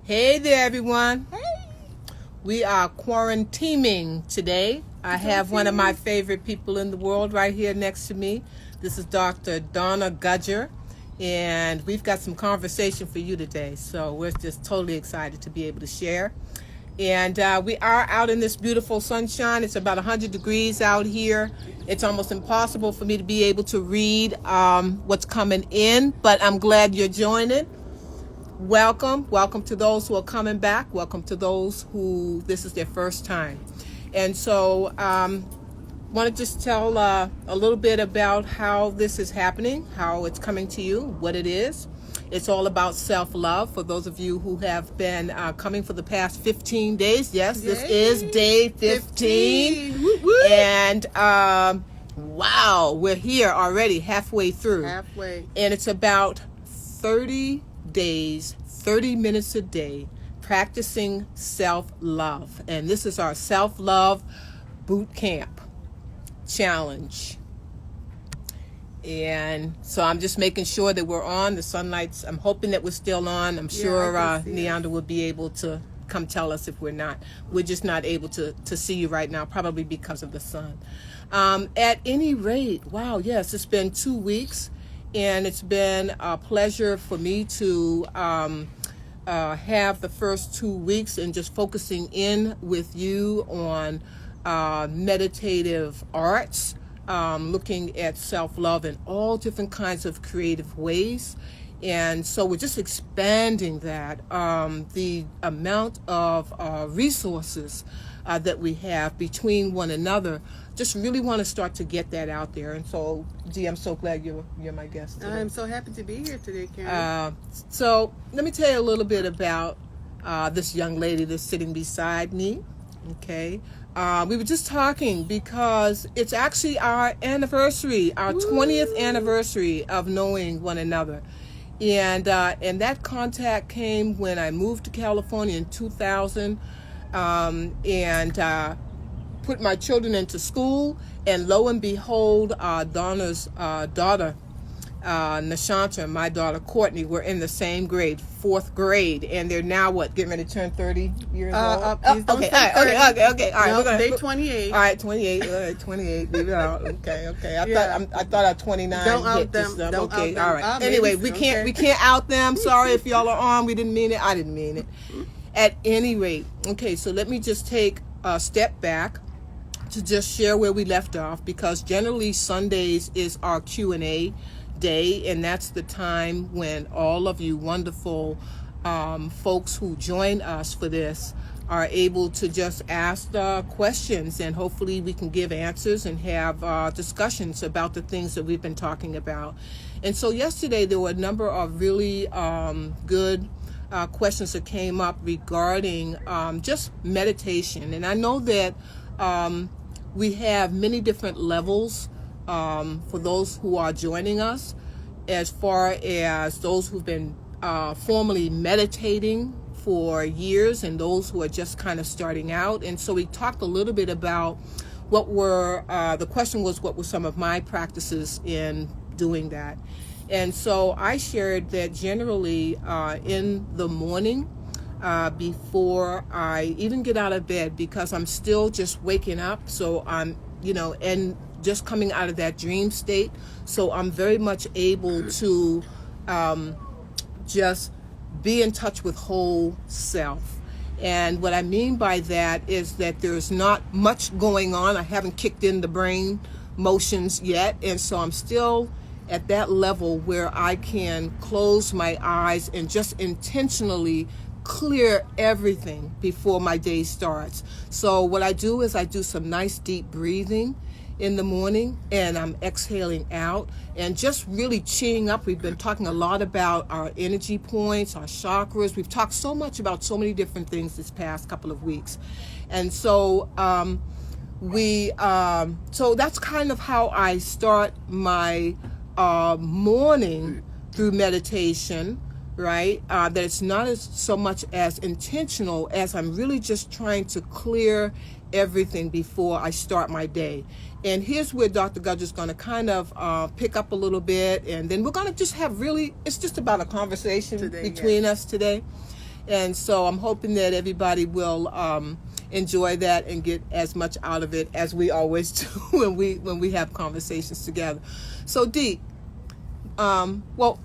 Hey there, everyone. Hey. We are quaranteaming today. I have one of my favorite people in the world right here next to me. This is Dr. Dona Gudger, and we've got some conversation for you today. So we're just totally excited to be able to share. And we are out in this beautiful sunshine. It's about 100 degrees out here. It's almost impossible for me to be able to read what's coming in, but I'm glad you're joining. Welcome to those who are coming back. Welcome to those who this is their first time. And so want to just tell a little bit about how this is happening, how it's coming to you, what it is. It's all about self-love. For those of you who have been coming for the past 15 days, yes, Yay. This is day 15. Woo, woo. And wow, we're here already, halfway through. Halfway. And it's about 30 days, 30 minutes a day, practicing self-love. And this is our self-love boot camp challenge. And so I'm just making sure that we're on. The sunlight's, I'm hoping that we're still on. I'm sure Neander will be able to come tell us if we're not. We're just not able to see you right now, probably because of the sun. At any rate, wow, yes, it's been 2 weeks. And it's been a pleasure for me to have the first 2 weeks and just focusing in with you on meditative arts, looking at self-love in all different kinds of creative ways. And so we're just expanding that, the amount of resources that we have between one another. Just really want to start to get that out there. And so, Dee, I'm so glad you're my guest today. I'm so happy to be here today, Karen. So let me tell you a little bit about this young lady that's sitting beside me. Okay. We were just talking because it's actually our anniversary, our 20th anniversary of knowing one another. And that contact came when I moved to California in 2000 and put my children into school, and lo and behold, Donna's daughter, Nashanta, and my daughter Courtney were in the same grade, 4th grade, and they're now getting ready to turn 30 years old. Okay, all right. No, they're 28. All right, 28. 28. Leave it out. Okay. I thought at 29. Don't out them. Don't okay, out them. All right. Anyway, we can't out them. Sorry if y'all are on. We didn't mean it. I didn't mean it. At any rate, okay. So let me just take a step back to just share where we left off, because generally Sundays is our Q&A day, and that's the time when all of you wonderful folks who join us for this are able to just ask questions, and hopefully we can give answers and have discussions about the things that we've been talking about. And so yesterday there were a number of really good questions that came up regarding just meditation. And I know that we have many different levels for those who are joining us, as far as those who've been formally meditating for years and those who are just kind of starting out. And so we talked a little bit about the question was, what were some of my practices in doing that? And so I shared that generally in the morning, before I even get out of bed, because I'm still just waking up, so I'm, and just coming out of that dream state, so I'm very much able to just be in touch with whole self. And what I mean by that is that there's not much going on. I haven't kicked in the brain motions yet, and so I'm still at that level where I can close my eyes and just intentionally clear everything before my day starts. So what I do is I do some nice deep breathing in the morning, and I'm exhaling out and just really cheering up. We've been talking a lot about our energy points, our chakras. We've talked so much about so many different things this past couple of weeks. And so so that's kind of how I start my morning through meditation, right? That it's not so much as intentional as I'm really just trying to clear everything before I start my day. And here's where Dr. Gudger is going to kind of pick up a little bit, and then we're going to just have it's just about a conversation between us today. And so I'm hoping that everybody will enjoy that and get as much out of it as we always do when we have conversations together. So Dee, well,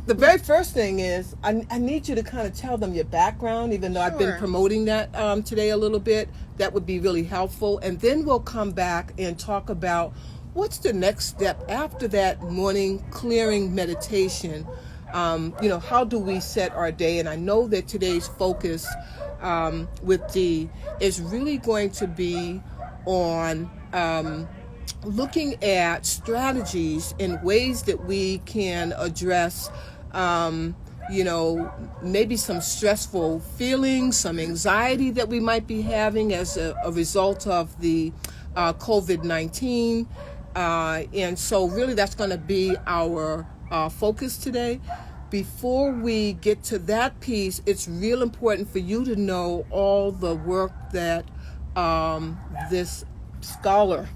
the very first thing is I need you to kind of tell them your background, even though I've been promoting that today a little bit. That would be really helpful. And then we'll come back and talk about what's the next step after that morning clearing meditation. How do we set our day? And I know that today's focus with Dee is really going to be on looking at strategies and ways that we can address maybe some stressful feelings, some anxiety that we might be having as a result of the COVID-19. And so really that's going to be our focus today. Before we get to that piece, it's real important for you to know all the work that this scholar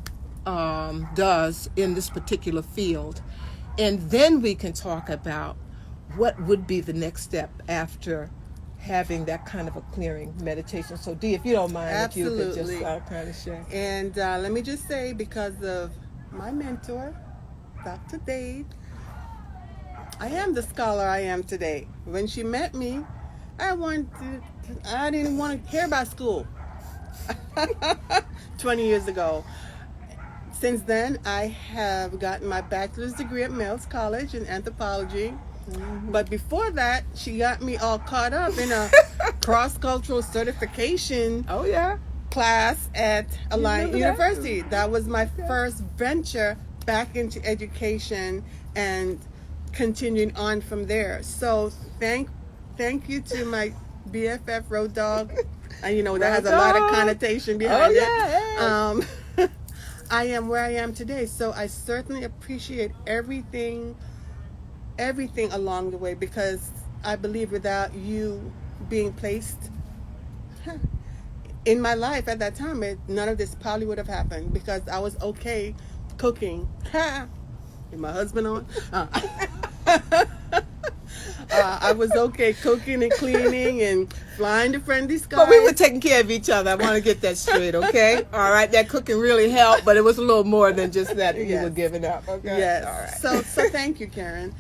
does in this particular field. And then we can talk about what would be the next step after having that kind of a clearing meditation. So Dee, if you don't mind, Absolutely. if you could just kind of share. And let me just say, because of my mentor, Dr. Dade, I am the scholar I am today. When she met me, I didn't want to hear about school 20 years ago. Since then, I have gotten my bachelor's degree at Mills College in anthropology. Mm-hmm. But before that, she got me all caught up in a cross-cultural certification class at Alliance University. That was my first venture back into education and continuing on from there. So thank you to my BFF Road Dog. And that has a lot of connotation behind it. I am where I am today, so I certainly appreciate everything along the way, because I believe without you being placed in my life at that time, none of this probably would have happened, because I was okay cooking. Is my husband on? I was okay cooking and cleaning and flying to friendly skies. But we were taking care of each other. I want to get that straight, okay? All right, that cooking really helped, but it was a little more than just that you were giving up, okay? Yes. All right. So thank you, Karen.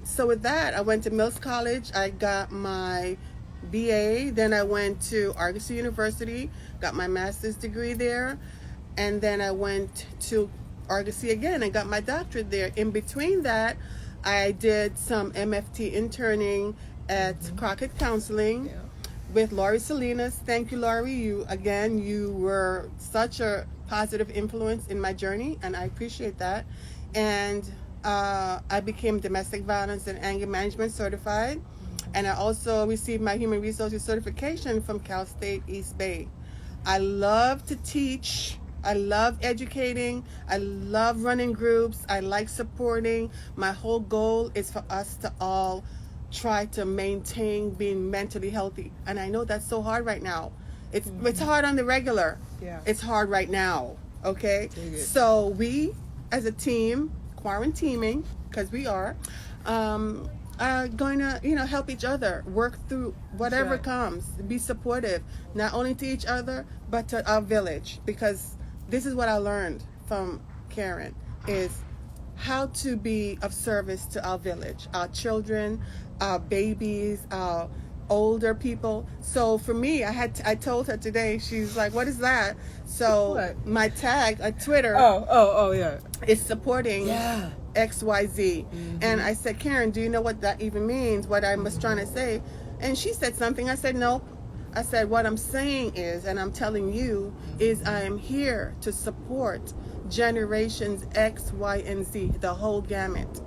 So with that, I went to Mills College. I got my BA. Then I went to Argosy University, got my master's degree there. And then I went to Argosy again and got my doctorate there. In between that, I did some MFT interning at Crockett Counseling with Laurie Salinas. Thank you, Laurie. You were such a positive influence in my journey, and I appreciate that. And I became domestic violence and anger management certified, and I also received my human resources certification from Cal State East Bay. I love to teach. I love educating. I love running groups. I like supporting. My whole goal is for us to all try to maintain being mentally healthy. And I know that's so hard right now. It's hard on the regular. Yeah. It's hard right now. Okay? So we, as a team, quaranteaming, because we are going to, help each other, work through whatever comes, be supportive, not only to each other, but to our village. Because this is what I learned from Karen, is how to be of service to our village, our children, our babies, our older people. So for me, I told her today, she's like, what is that? So my tag on Twitter is supporting XYZ. And I said, Karen, do you know what that even means? What I was trying to say? And she said something. I said, nope. I said, what I'm saying is, and I'm telling you, is I am here to support generations X, Y, and Z, the whole gamut.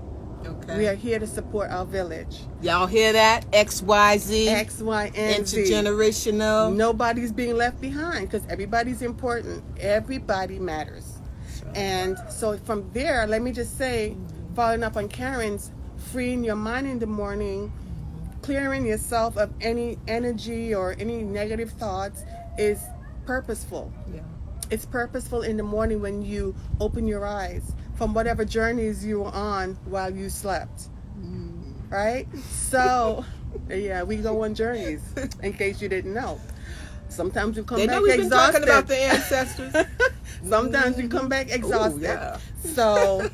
Okay. We are here to support our village. Y'all hear that? X, Y, Z. X, Y, and Z. Intergenerational. Nobody's being left behind, because everybody's important. Everybody matters. Sure. And so from there, let me just say, following up on Karen's, freeing your mind in the morning, clearing yourself of any energy or any negative thoughts is purposeful. Yeah. It's purposeful in the morning when you open your eyes from whatever journeys you were on while you slept. Right? So Yeah, we go on journeys. In case you didn't know, sometimes we come They back know we've been exhausted. talking about the ancestors. Sometimes we come back exhausted. Ooh, yeah. So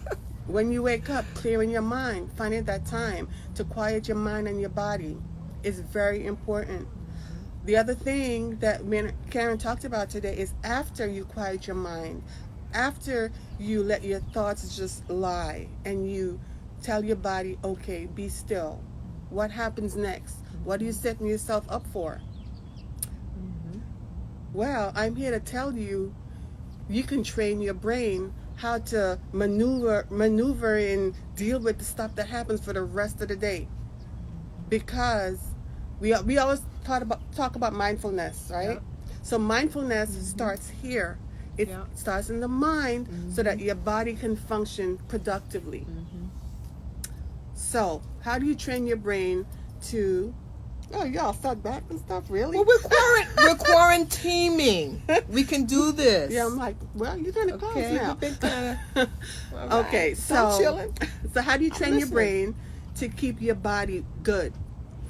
when you wake up, clearing your mind, finding that time to quiet your mind and your body is very important. The other thing that me and Karen talked about today is after you quiet your mind, after you let your thoughts just lie and you tell your body, okay, be still. What happens next? What are you setting yourself up for? Well, I'm here to tell you, you can train your brain how to maneuver and deal with the stuff that happens for the rest of the day. Because we always talk about mindfulness, right? Yeah. So mindfulness starts here. It starts in the mind so that your body can function productively. So how do you train your brain to... Oh, y'all stuck back and stuff, really? Well, we're quaranteaming. We can do this. Yeah, I'm like, well, you're gonna close now. We've been kind of okay. So I'm chilling. So how do you train your brain to keep your body good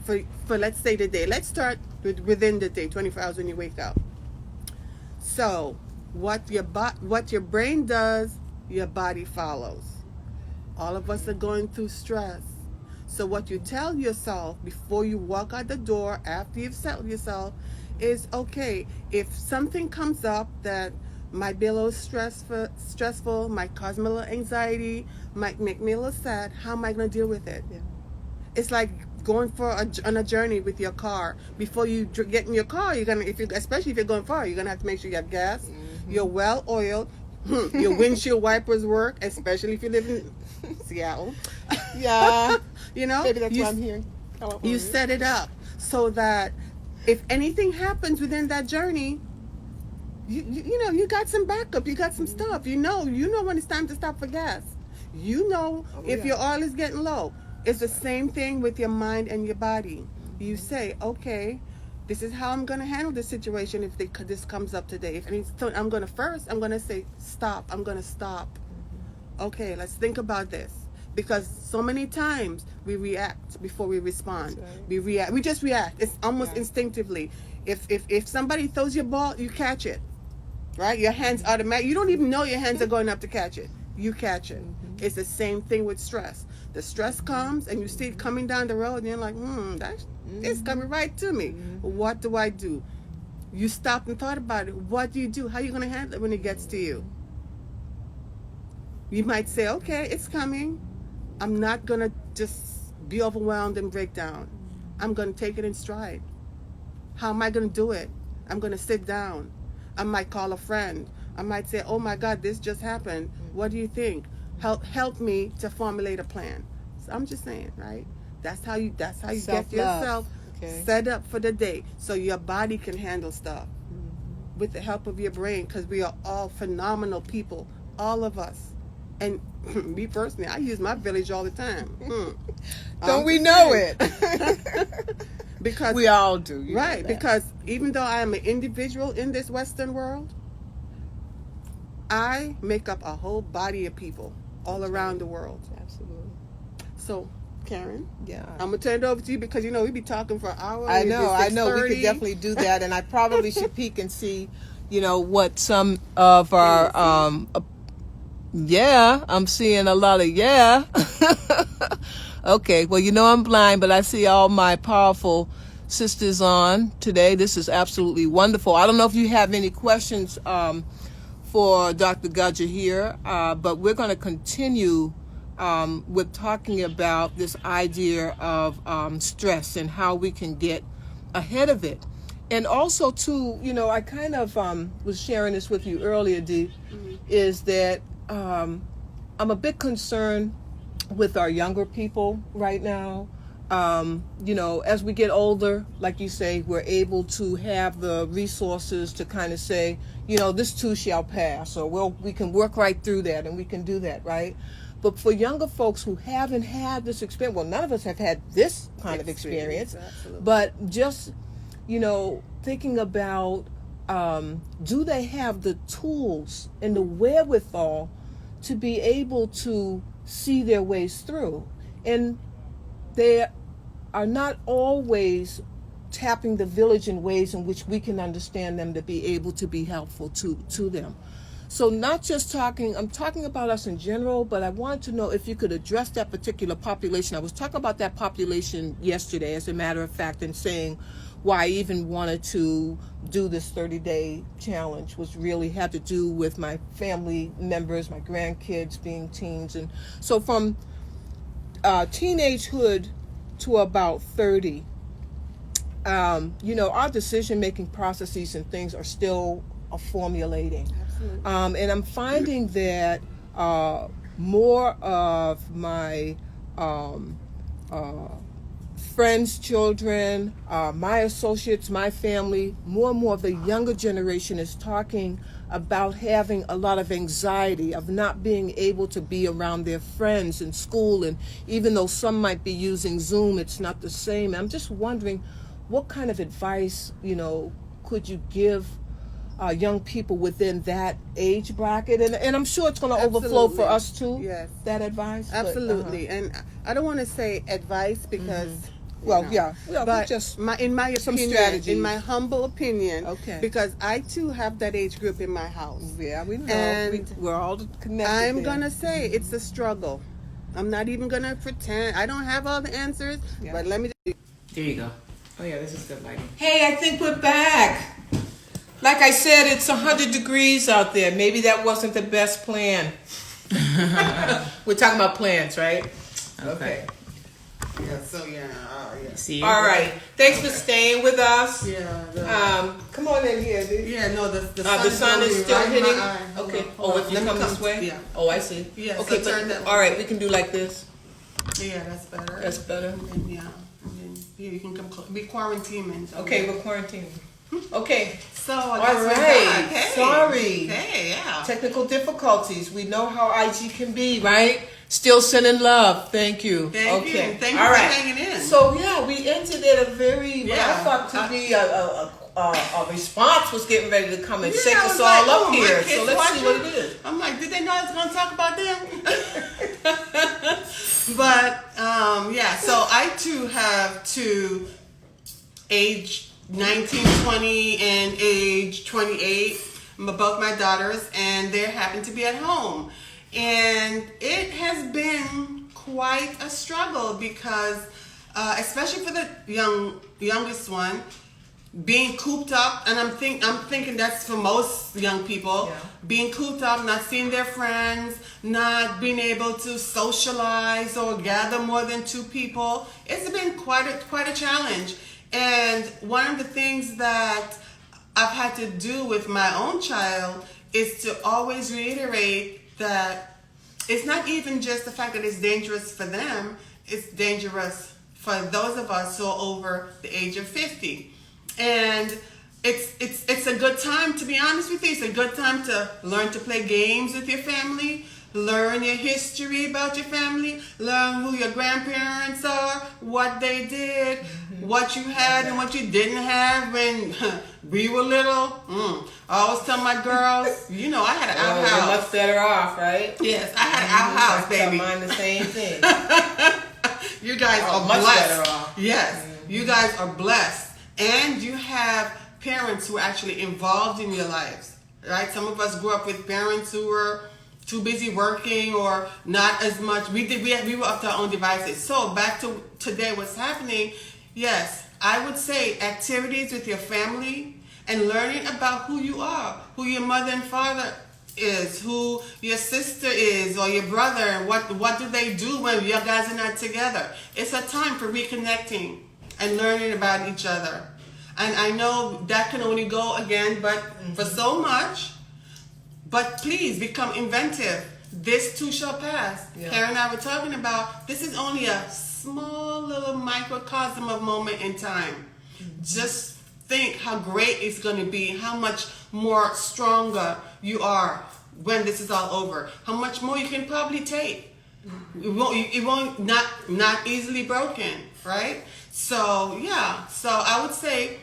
for let's say the day? Let's start within the day, 24 hours when you wake up. So what your brain does, your body follows. All of us are going through stress. So what you tell yourself before you walk out the door, after you've settled yourself, is, okay, if something comes up that might be a little stressful, might cause me a little anxiety, might make me a little sad, how am I going to deal with it? Yeah. It's like going on a journey with your car. Before you get in your car, especially if you're going far, you're going to have to make sure you have gas, you're well oiled, your windshield wipers work, especially if you live in Seattle. Yeah. You know, maybe that's what I'm hearing. You set it up so that if anything happens within that journey, you got some backup, you got some stuff. You know when it's time to stop for gas. If your oil is getting low. It's the same thing with your mind and your body. You say, okay, this is how I'm going to handle this situation if this comes up today. I'm going to say, stop. I'm going to stop. Okay, let's think about this. Because so many times we react before we respond. Right. We just react. It's almost instinctively. If somebody throws your ball, you catch it. Right? Your hands automatic. You don't even know your hands are going up to catch it. You catch it. It's the same thing with stress. The stress comes and you see it coming down the road and you're like, it's coming right to me. What do I do? You stopped and thought about it. What do you do? How are you going to handle it when it gets to you? You might say, okay, it's coming. I'm not going to just be overwhelmed and break down. I'm going to take it in stride. How am I going to do it? I'm going to sit down. I might call a friend. I might say, oh my God, this just happened. What do you think? Help me to formulate a plan. So I'm just saying, right? That's how you get yourself set up for the day so your body can handle stuff with the help of your brain, because we are all phenomenal people, all of us. And me personally, I use my village all the time. Don't we know it? Because we all do. Right, because even though I am an individual in this Western world, I make up a whole body of people all around the world. Absolutely. So, Karen, yeah, I'm gonna turn it over to you because we be talking for hours. I know. We could definitely do that, and I probably should peek and see, what some of our I'm seeing a lot of Okay, well, I'm blind, but I see all my powerful sisters on today. This is absolutely wonderful. I don't know if you have any questions for Dr. Gudger here, but we're going to continue with talking about this idea of stress and how we can get ahead of it. And also, too, I kind of was sharing this with you earlier, Dee, is that I'm a bit concerned with our younger people right now. As we get older, like you say, we're able to have the resources to kind of say, this too shall pass, or we can work right through that, and we can do that, right? But for younger folks who haven't had this experience, well, none of us have had this kind of experience, but just, thinking about, do they have the tools and the wherewithal to be able to see their ways through? And are not always tapping the village in ways in which we can understand them to be able to be helpful to them. So not just talking, I'm talking about us in general, but I wanted to know if you could address that particular population. I was talking about that population yesterday, as a matter of fact, and saying why I even wanted to do this 30-day challenge was really had to do with my family members, my grandkids being teens. And so from teenagehood to about 30, our decision-making processes and things are still formulating. Absolutely. And I'm finding that more of my friends' children, my associates, my family, more and more of the younger generation is talking about having a lot of anxiety of not being able to be around their friends in school. And even though some might be using Zoom, it's not the same. I'm just wondering, what kind of advice, could you give young people within that age bracket? And I'm sure it's going to overflow for us too. Yes, that advice. Absolutely. But, and I don't want to say advice because. But just in my opinion, in my humble opinion, because I too have that age group in my house. Yeah, we know. And we're all connected. I'm gonna say it's a struggle. I'm not even gonna pretend. I don't have all the answers, but let me. There you go. Oh yeah, this is good lighting. Hey, I think we're back. Like I said, it's 100 degrees out there. Maybe that wasn't the best plan. We're talking about plans, right? Okay. Yeah. See. All right. Thanks for staying with us. Yeah. Come on in here, dude. Yeah. No, the sun is still hitting. Okay. If you come this way. Yeah. Oh, I see. Yeah. Okay. So turn that. All right. We can do like this. Yeah, that's better. That's better. And yeah. And then here you can come. Be quaranteaming. So okay, we're quarantining. Okay. So all right. Hey. Sorry. Hey. Yeah. Technical difficulties. We know how IG can be, right? Still sending love. Thank you. Thank you. Thank you all for right. hanging in. So yeah, we ended at a very what I thought to be a response was getting ready to come and shake us all up here. So let's see what it is. I'm like, did they know I was going to talk about them? But so I too have two age 19, 20, and age 28. Both my daughters, and they happen to be at home. And it has been quite a struggle because, especially for the youngest one, being cooped up, and I'm thinking that's for most young people, being cooped up, not seeing their friends, not being able to socialize or gather more than two people. It's been quite a challenge. And one of the things that I've had to do with my own child is to always reiterate that it's not even just the fact that it's dangerous for them, it's dangerous for those of us who are over the age of 50. And it's a good time, to be honest with you, it's a good time to learn to play games with your family, learn your history about your family, learn who your grandparents are, what they did, what you had and what you didn't have when we were little. I always tell my girls, I had an outhouse. You're much better off, right? Yes, I had an outhouse, baby. I tell mine the same thing. You guys are much blessed. Better off. Yes, you guys are blessed. And you have parents who are actually involved in your lives, right? Some of us grew up with parents who were too busy working or not as much. We were up to our own devices. So back to today, what's happening? Yes, I would say activities with your family and learning about who you are, who your mother and father is, who your sister is or your brother, and what do they do when you guys are not together. It's a time for reconnecting and learning about each other. And I know that can only go again, but for so much. But please become inventive. This too shall pass. Yeah. Karen and I were talking about this is only a small little microcosm of moment in time. Just think how great it's going to be, how much more stronger you are when this is all over, how much more you can probably take. It won't not easily broken, right? So yeah, so I would say,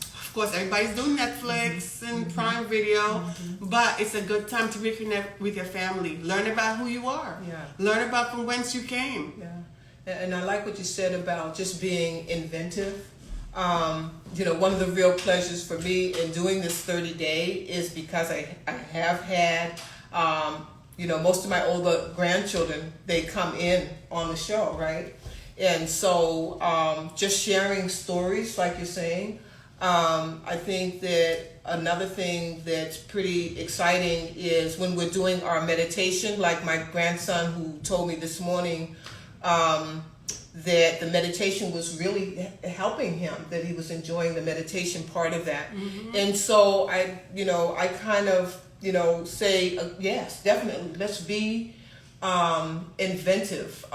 of course, everybody's doing Netflix and Prime Video, but it's a good time to reconnect with your family. Learn about who you are. Yeah. Learn about from whence you came. Yeah. And I like what you said about just being inventive. One of the real pleasures for me in doing this 30-day is because I have had, most of my older grandchildren, they come in on the show, right? And so just sharing stories, like you're saying, I think that another thing that's pretty exciting is when we're doing our meditation, like my grandson who told me this morning, that the meditation was really helping him, that he was enjoying the meditation part of that. Mm-hmm. And so I kind of, say, yes, definitely, let's be inventive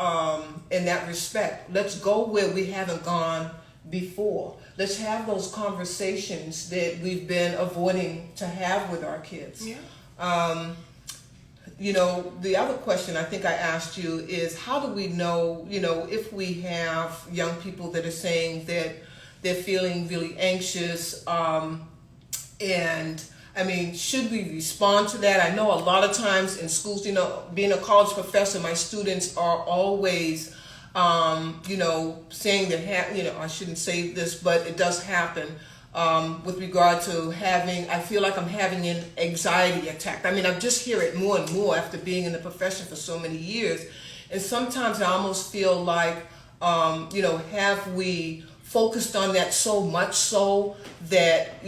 in that respect. Let's go where we haven't gone before. Let's have those conversations that we've been avoiding to have with our kids. Yeah. The other question I think I asked you is, how do we know, if we have young people that are saying that they're feeling really anxious, and I mean, should we respond to that? I know a lot of times in schools, being a college professor, my students are always, saying that, I shouldn't say this, but it does happen. With regard to I feel like I'm having an anxiety attack. I mean, I just hear it more and more after being in the profession for so many years. And sometimes I almost feel like, have we focused on that so much so that,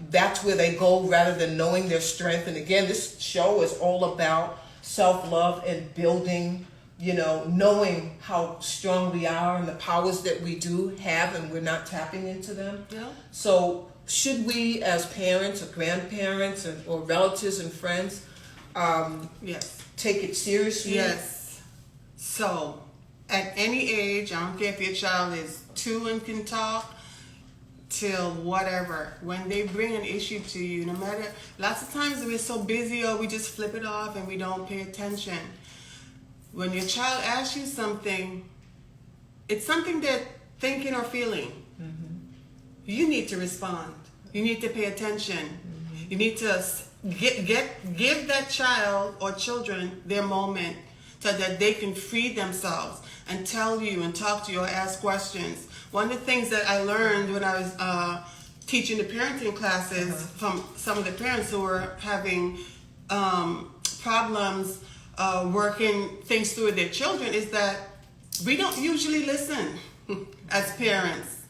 that's where they go rather than knowing their strength. And again, this show is all about self-love and building, knowing how strong we are and the powers that we do have, and we're not tapping into them. Yeah. So should we as parents or grandparents or relatives and friends yes, take it seriously? Yes. So at any age, I don't care if your child is 2 and can talk till whatever, when they bring an issue to you, no matter, lots of times we're so busy or we just flip it off and we don't pay attention. When your child asks you something, it's something they're thinking or feeling. Mm-hmm. You need to respond. You need to pay attention. Mm-hmm. You need to give that child or children their moment so that they can free themselves and tell you and talk to you or ask questions. One of the things that I learned when I was teaching the parenting classes from some of the parents who were having problems working things through with their children is that we don't usually listen as parents.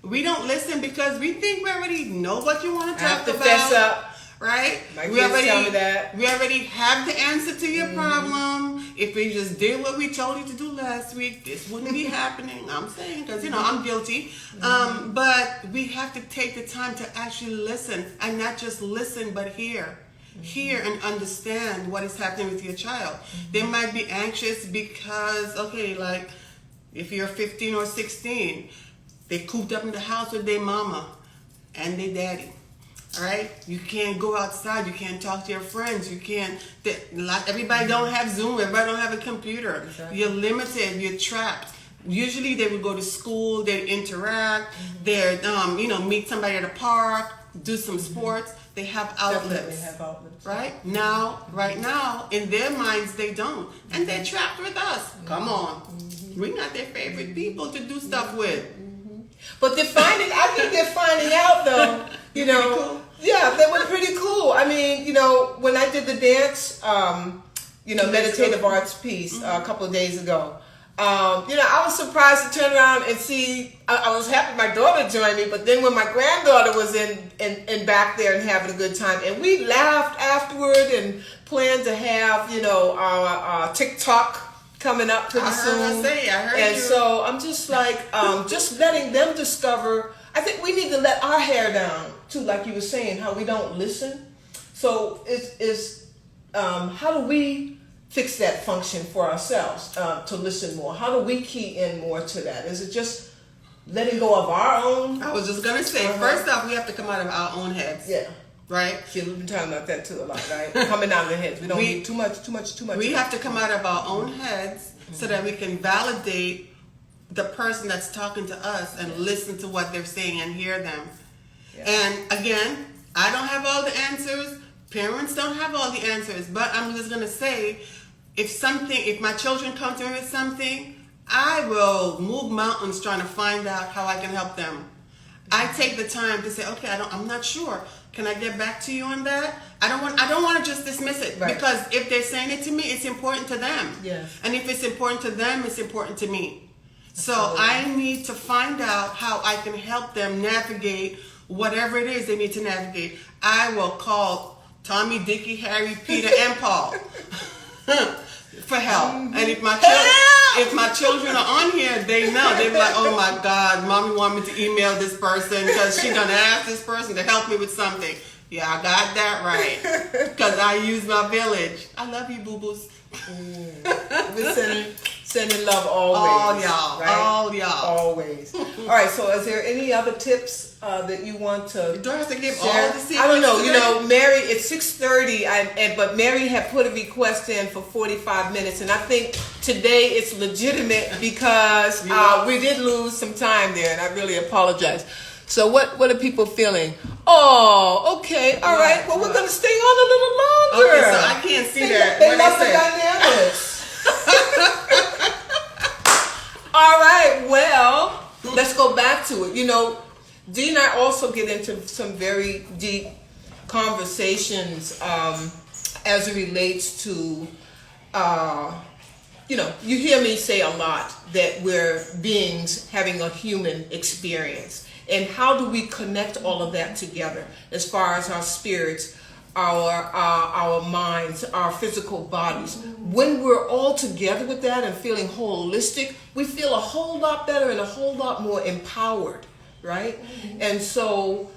We don't listen because we think we already know what you want to talk about. Fess up. Right? We already have the answer to your problem. If we just did what we told you to do last week, this wouldn't be happening. I'm saying, because I'm guilty. But we have to take the time to actually listen, and not just listen, but hear and understand what is happening with your child. They might be anxious because, like if you're 15 or 16, they cooped up in the house with their mama and their daddy. All right, you can't go outside. You can't talk to your friends. You can't. Everybody don't have Zoom. Everybody don't have a computer. Exactly. You're limited. You're trapped. Usually, they would go to school. They interact. They meet somebody at a park. Do some sports. They have outlets. Definitely have outlets. Right now, in their minds, they don't, and they're trapped with us. Come on, we're not their favorite people to do stuff with. But I think they're finding out though, cool. Yeah, they were pretty cool. I mean, when I did the dance, meditative arts piece a couple of days ago, I was surprised to turn around and see, I was happy my daughter joined me, but then when my granddaughter was in back there and having a good time, and we laughed afterward and planned to have, our TikTok coming up pretty soon. I heard and you. So I'm just like, just letting them discover. I think we need to let our hair down too, like you were saying, how we don't listen. So it's how do we fix that function for ourselves to listen more? How do we key in more to that? Is it just letting go of our own? I was just gonna say, first off, we have to come out of our own heads. Yeah. Right? See, we've been talking about that too a lot, right? Coming out of the heads. We don't need too much. We have to come out of our own heads so that we can validate the person that's talking to us and listen to what they're saying and hear them. Yeah. And again, I don't have all the answers. Parents don't have all the answers. But I'm just going to say, if my children come to me with something, I will move mountains trying to find out how I can help them. I take the time to say, okay, I'm not sure. Can I get back to you on that? I don't want to just dismiss it, right. because if they're saying it to me, it's important to them. Yes. And if it's important to them, it's important to me. So Absolutely. I need to find out how I can help them navigate whatever it is they need to navigate. I will call Tommy, Dickie, Harry, Peter, and Paul for help. And if my children are on here, they know. They're like, oh my God, mommy want me to email this person because she's gonna ask this person to help me with something. Yeah, I got that right. Because I use my village. I love you, boo-boos. We're sending love always. All y'all. Right? All y'all. Always. All right, so is there any other tips that you want to Do I have to give share? all the secrets? I don't know. today? You know, Mary, it's 6:30, but Mary had put a request in for 45 minutes, and I think today it's legitimate because we did lose some time there, and I really apologize. So what are people feeling? Oh, okay, all right. Well, we're going to stay on a little longer. Okay, so I can't see that. They What love the I said. dynamics. All right, well, let's go back to it. You know, Dee and I also get into some very deep conversations as it relates to, you know, you hear me say a lot that we're beings having a human experience. And how do we connect all of that together as far as our spirits, our minds, our physical bodies? When we're all together with that and feeling holistic, we feel a whole lot better and a whole lot more empowered, right? And so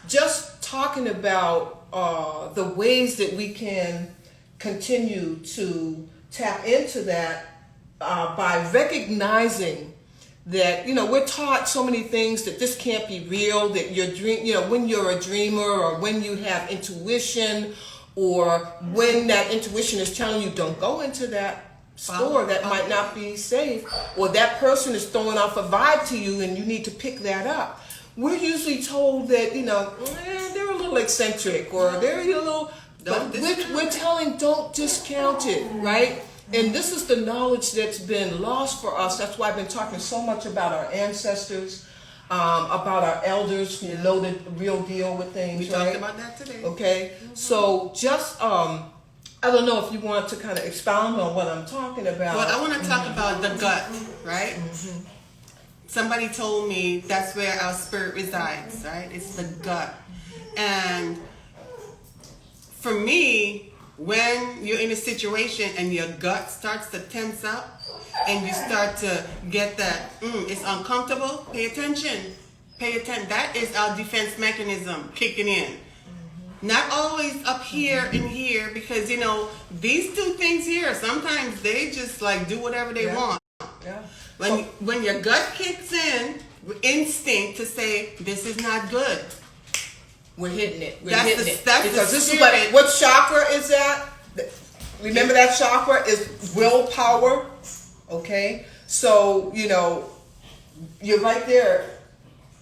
just talking about the ways that we can continue to tap into that by recognizing that, you know, we're taught so many things that this can't be real, that your dream, you know, when you're a dreamer or when you have intuition or when that intuition is telling you don't go into that store, that might not be safe, or that person is throwing off a vibe to you and you need to pick that up. We're usually told that, you know, they're a little eccentric or they're a little, but we're telling don't discount it, right? And this is the knowledge that's been lost for us. That's why I've been talking so much about our ancestors, about our elders who know the real deal with things. We talked about that today. Okay, so just I don't know if you want to kind of expound on what I'm talking about. Well, I want to talk about the gut, right? Somebody told me that's where our spirit resides, right? It's the gut. And for me, when you're in a situation and your gut starts to tense up and you start to get that, it's uncomfortable, pay attention. Pay attention. That is our defense mechanism kicking in. Not always up here and here, because, you know, these two things here, sometimes they just like do whatever they want. Yeah. When your gut kicks in, instinct to say, this is not good. We're hitting it. We're That's hitting the- it. that's the Because this is spirit. what chakra is that? Remember that chakra is willpower. Okay? So, you know, you're right there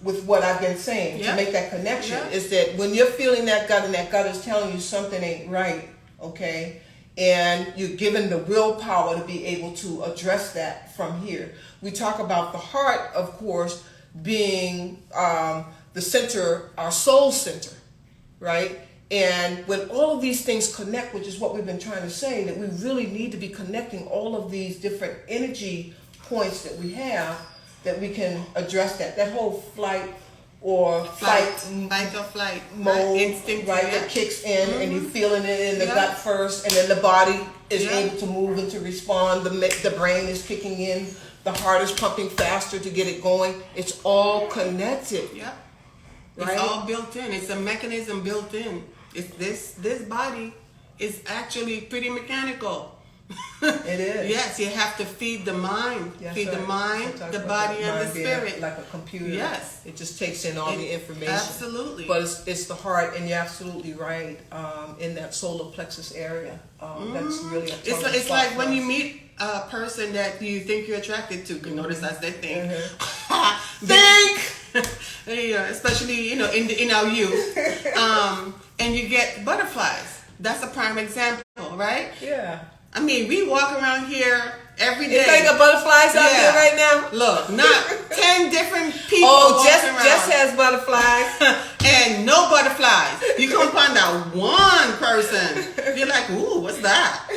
with what I've been saying Yeah. to make that connection. Yeah. Is that when you're feeling that gut and that gut is telling you something ain't right, okay? And you're given the willpower to be able to address that from here. We talk about the heart, of course, being the center, our soul center, right? And when all of these things connect, which is what we've been trying to say, that we really need to be connecting all of these different energy points that we have, that we can address that whole flight or fight or flight mode, instinct, right, yeah. that kicks in, and you're feeling it in the Yeah. gut first, and then the body is Yeah. able to move and to respond. The brain is kicking in, the heart is pumping faster to get it going. It's all connected. Yeah. Right? It's all built in. It's a mechanism built in. It's this body is actually pretty mechanical. It is. Yes, you have to feed the mind. Yes, feed the right. mind, I talk the about body, that and the mind being spirit. like a computer. Yes. It just takes in all the information. Absolutely. But it's the heart, and you're absolutely right, in that solar plexus area. That's really a It's total like spot for when you us. meet a person that you think you're attracted to. You notice that's their thing. Think! Yeah, especially in our youth, and you get butterflies. That's a prime example, right? Yeah. I mean, we walk around here every day. You think of butterflies out there right now? Look, not 10 different people. Oh, Jess has butterflies. And no butterflies. You come find that one person. You're like, ooh, what's that?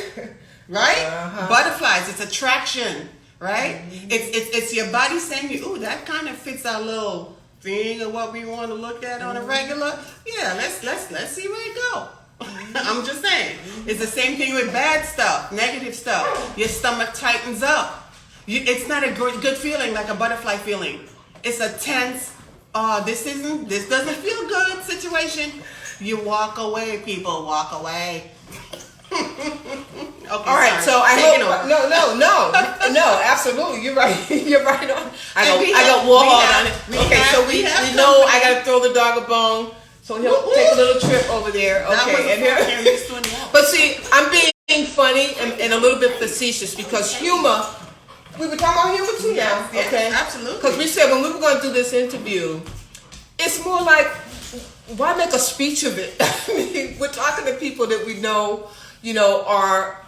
Right? Butterflies, it's attraction, right? It's your body saying, ooh, that kind of fits our little thing of what we want to look at on a regular. Yeah, let's see where it go. I'm just saying. It's the same thing with bad stuff, negative stuff. Your stomach tightens up. It's not a good feeling like a butterfly feeling. It's a tense, this doesn't feel good situation. You walk away, people, walk away. Okay, all right, sorry. so I hope no, absolutely, you're right. You're right on. I got Warhol on it. Okay, so we know I got to throw the dog a bone. So he'll take a little trip over there. Okay, and here. But see, I'm being funny and a little bit facetious because humor. We were talking about humor too now. Yes, okay, absolutely. Because we said when we were going to do this interview, it's more like, why make a speech of it? I mean, we're talking to people that we know,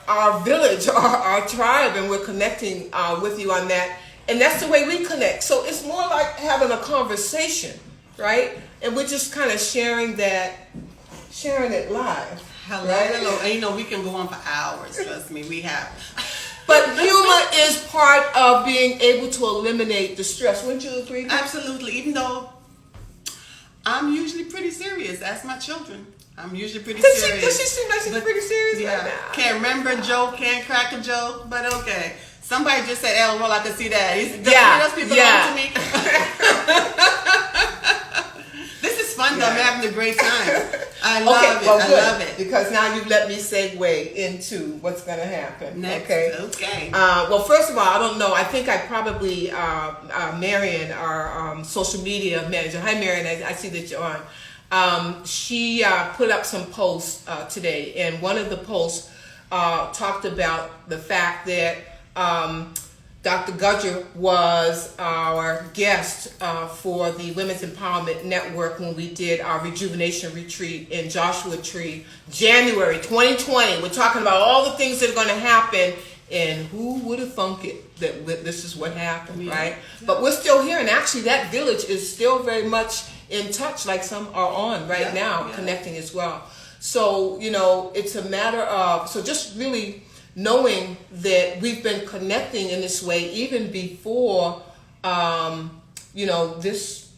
our village, our tribe, and we're connecting with you on that. And that's the way we connect. So it's more like having a conversation, right? And we're just kind of sharing it live. Hello, right? hello. And we can go on for hours. Trust me, we have. But humor is part of being able to eliminate the stress. Wouldn't you agree? Absolutely. Even though I'm usually pretty serious. Ask my children. I'm usually pretty serious. Does she seem like she's pretty serious right now? Can't remember a joke, can't crack a joke, but okay. Somebody just said, "LOL, I can see that." Those people come to me. This is fun though. I'm having a great time. I love it. I love it. Because now you've let me segue into what's going to happen. Next. Okay. Well, first of all, I don't know. I think I probably Marion, our social media manager. Hi, Marion. I see that you're on. She put up some posts today, and one of the posts talked about the fact that Dr. Gudger was our guest for the Women's Empowerment Network when we did our rejuvenation retreat in Joshua Tree, January 2020. We're talking about all the things that are going to happen, and who would have thunk it that this is what happened, right? But we're still here, and actually that village is still very much in touch, like some are on right now, connecting as well. So, it's a matter of, just really knowing that we've been connecting in this way even before, this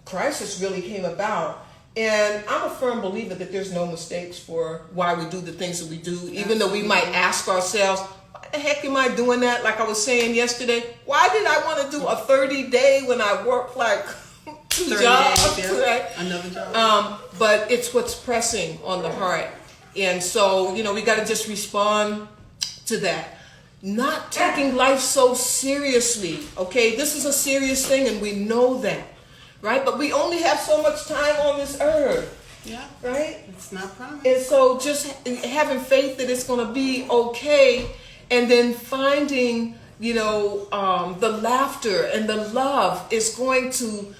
crisis really came about. And I'm a firm believer that there's no mistakes for why we do the things that we do, even though we might ask ourselves, why the heck am I doing that? Like I was saying yesterday, why did I want to do a 30-day when I worked like 2 jobs? Days, right? Another job. But it's what's pressing on the heart. And so, we got to just respond to that. Not taking life so seriously, okay? This is a serious thing and we know that, right? But we only have so much time on this earth, right? It's not promised. And so just having faith that it's going to be okay, and then finding, the laughter and the love is going to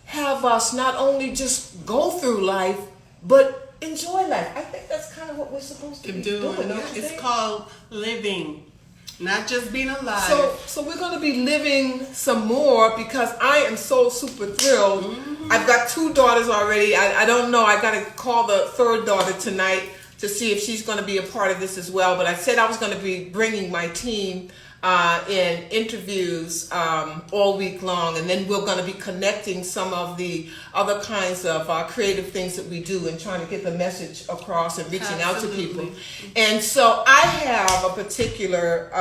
have us not only just go through life, but enjoy life. I think that's kind of what we're supposed to be doing. It's called living, not just being alive. So we're going to be living some more because I am so super thrilled. Mm-hmm. I've got 2 daughters already. I don't know. I got to call the 3rd daughter tonight to see if she's going to be a part of this as well. But I said I was going to be bringing my team in interviews all week long, and then we're going to be connecting some of the other kinds of creative things that we do and trying to get the message across and reaching out to people. And so I have a particular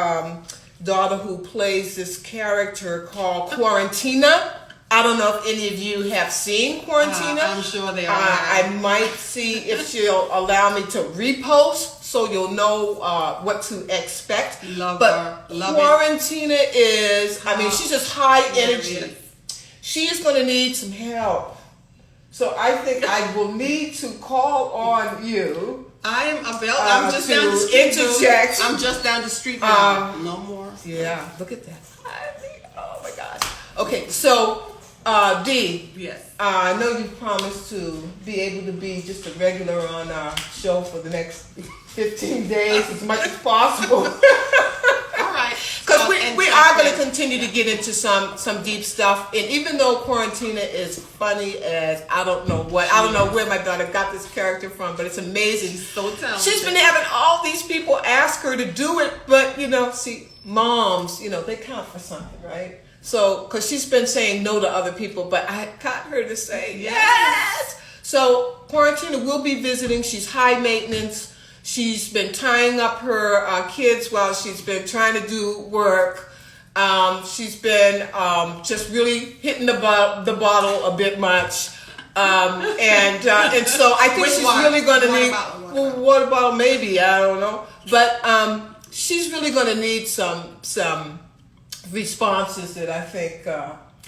daughter who plays this character called Quarantina. I don't know if any of you have seen Quarantina. I'm sure they are. I might see if she'll allow me to repost so you'll know what to expect. Love Quarantina is, she's just high energy. She is going to need some help. So I think I will need to call on you. I am available. I'm just down the street. Interject. I'm just down the street now. No more. Yeah, look at that. Oh my gosh. Okay, so Dee. Yes. I know you promised to be able to be just a regular on our show for the next 15 days as much as possible. All right. Because Because we are going to continue to get into some deep stuff. And even though Quarantina is funny as I don't know where my daughter got this character from, but it's amazing. She's so talented. She's been having all these people ask her to do it, but see, moms, they count for something, right? So, because she's been saying no to other people, but I got her to say yes. So, Quarantina will be visiting. She's high maintenance. She's been tying up her kids while she's been trying to do work. She's been just really hitting the bottle a bit much. And so I think she's really going to need water bottle, maybe, I don't know. But she's really going to need some responses that I think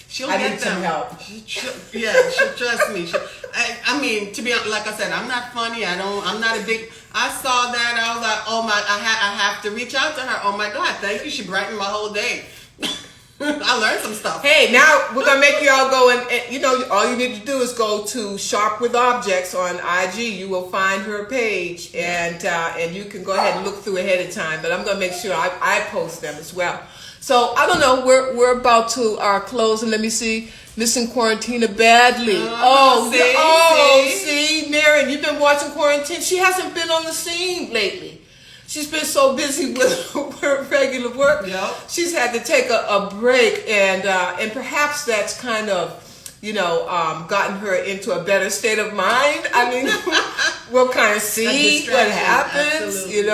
she'll I get need them. some help. She'll trust me. I mean, to be honest, like I said, I'm not funny. I'm not a big. I saw that. I was like, oh my, I have to reach out to her. Oh my God, thank you. She brightened my whole day. I learned some stuff. Hey, now we're gonna make you all go and all you need to do is go to Sharp with Objects on IG. You will find her page, and you can go ahead and look through ahead of time. But I'm gonna make sure I post them as well. So I don't know. We're about to close, and let me see. Missing Quarantina badly. See, Marion, you've been watching Quarantine. She hasn't been on the scene lately. She's been so busy with her regular work. Yep. She's had to take a break, and perhaps that's kind of gotten her into a better state of mind. I mean, we'll kind of see what happens. Absolutely.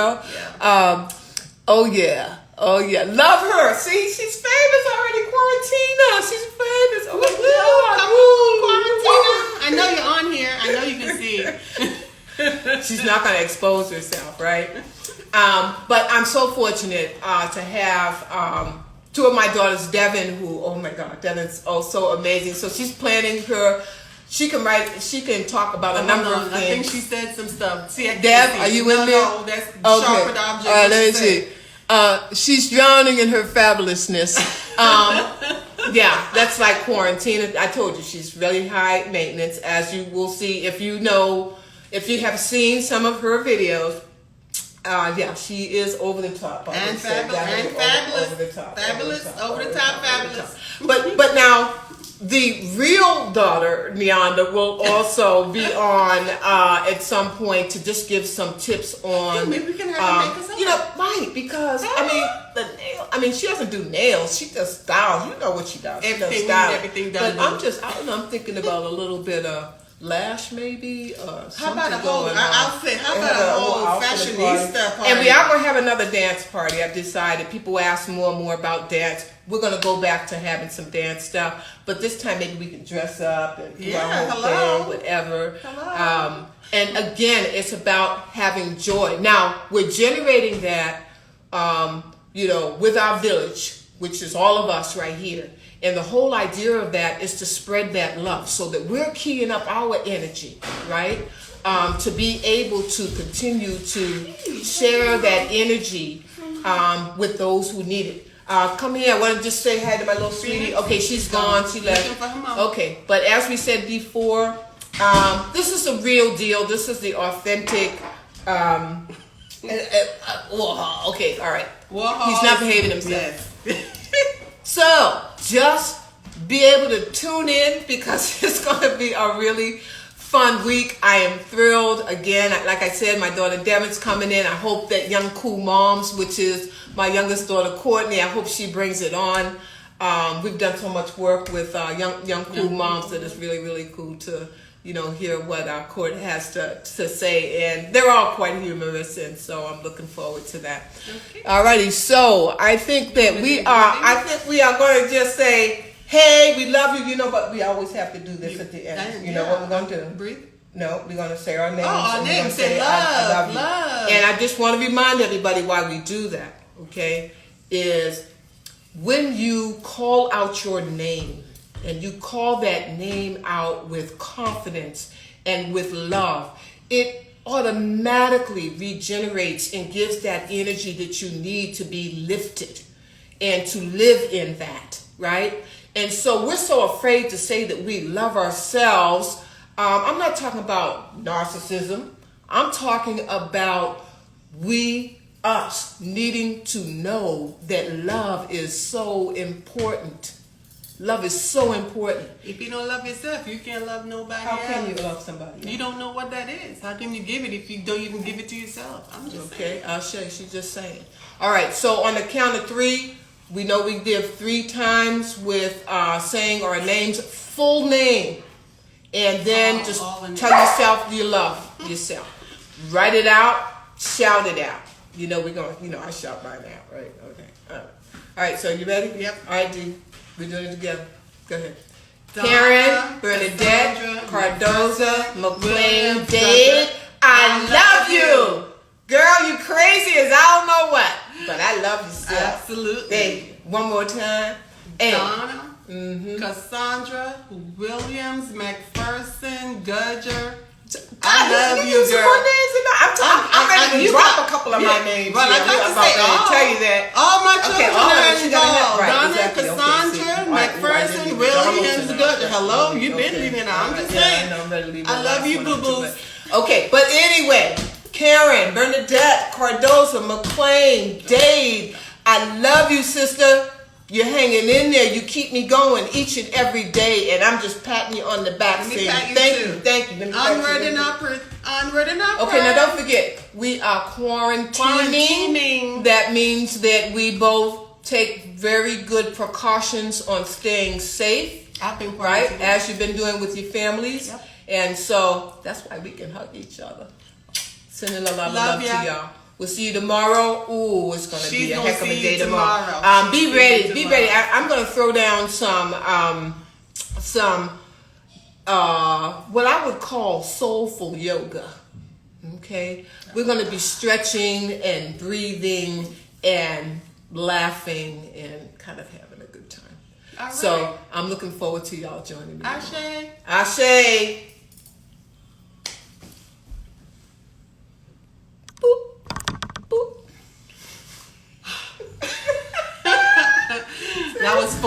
Yeah. Oh yeah, love her. See, she's famous already. Quarantina, she's famous. Oh my God, come on, Quarantina. I know you're on here. I know you can see. She's not going to expose herself, right? But I'm so fortunate to have two of my daughters, Devin, who, oh my God, Devin's so amazing. So she's planning her. She can talk about a number of things. I think she said some stuff. See, Dev, are you in there? No, that's Sharp with Objects. All right, let me see. She's drowning in her fabulousness. Yeah, that's like Quarantina. I told you she's really high maintenance, as you will see if you have seen some of her videos. Yeah, she is over the top. And fabulous. Over the top. Fabulous. But now, the real daughter, Neonda, will also be on at some point to just give some tips on. Maybe we can have her make us up. Right? Because I mean, she doesn't do nails; she does styles. You know what she does? Everything done. But I'm thinking about a little bit of lash, maybe. How about a whole outfit? How about a whole fashionista party? And we are going to have another dance party. I've decided. People ask more and more about dance. We're going to go back to having some dance stuff, but this time maybe we can dress up and do our whole thing, whatever. Hello. And again, it's about having joy. Now we're generating that, with our village, which is all of us right here. And the whole idea of that is to spread that love so that we're keying up our energy, right? To be able to continue to share that energy with those who need it. Come here. I want to just say hi to my little sweetie. Okay, she's gone. She left. Okay, but as we said before, this is the real deal. This is the authentic. Okay, all right. He's not behaving himself. Yes. So just be able to tune in because it's going to be a really fun week. I am thrilled. Again, like I said, my daughter Devin's coming in. I hope that Young Cool Moms, which is my youngest daughter Courtney, I hope she brings it on. We've done so much work with young Cool Moms that it's really, really cool to hear what our court has to say, and they're all quite humorous, and so I'm looking forward to that. Okay. Alrighty, so I think we are going to just say, hey, we love you, but we always have to do this at the end. You know what we're going to do? Breathe. No, we're going to say our names. Oh, our names. Say love, I love. And I just want to remind everybody why we do that, okay, is when you call out your name, and you call that name out with confidence and with love, it automatically regenerates and gives that energy that you need to be lifted and to live in that, right? And so we're so afraid to say that we love ourselves. I'm not talking about narcissism. I'm talking about we us needing to know that love is so important. Love is so important. If you don't love yourself, you can't love nobody How else. can you love somebody? You don't know what that is. How can you give it if you don't even give it to yourself? I'm just saying. Okay, I'll show you. She's just saying. All right, so on the count of 3, we know we give 3 times with saying our name's full name. And then just tell yourself you love yourself. Write it out, shout it out. You know we're going, I shout by now, right? Okay. All right, so you ready? Yep. All right, D. We're doing it together. Go ahead. Donna, Karen, Bernadette, Cassandra, Cardoza, McLean, Williams, Dade, I love you. you. Girl, you crazy as I don't know what. But I love you still. Absolutely. Dade, one more time. And Donna, Cassandra, Williams, McPherson, Gudger. I love you, girl. I'm ready to drop a couple of my names. Right, I got to say tell you that. All my children all of are it, you gotta have- involved. right, Donna, exactly, okay, Cassandra, see. All right, McPherson, well, Williams, Gudger. Hello, you've been Okay. leaving out. I'm All right, just yeah, saying. I know, I'm ready to leave I my love last you, one out, boo-boos. too, okay, but anyway, Karen, Bernadette, Cardoza, McLean, Dade, I love you, sister. You're hanging in there. You keep me going each and every day, and I'm just patting you on the back Let me saying pat you thank too. you, thank you. Let me pat you. Onward and upward. Onward and upward. Okay, now don't forget, we are quarantining. Quaranteaming. That means that we both take very good precautions on staying safe, I've been right? quarantining. As you've been doing with your families. Yep. And so that's why we can hug each other. Sending a lot of love to ya. y'all. We'll see you tomorrow. Ooh, it's going to be a gonna heck of a see you day tomorrow. tomorrow. Be She's ready. seeing Be you ready. tomorrow. I'm going to throw down what I would call soulful yoga. Okay? We're going to be stretching and breathing and laughing and kind of having a good time. All right. So I'm looking forward to y'all joining me. Ashe. Ashe. Boop. Boop. That was fun.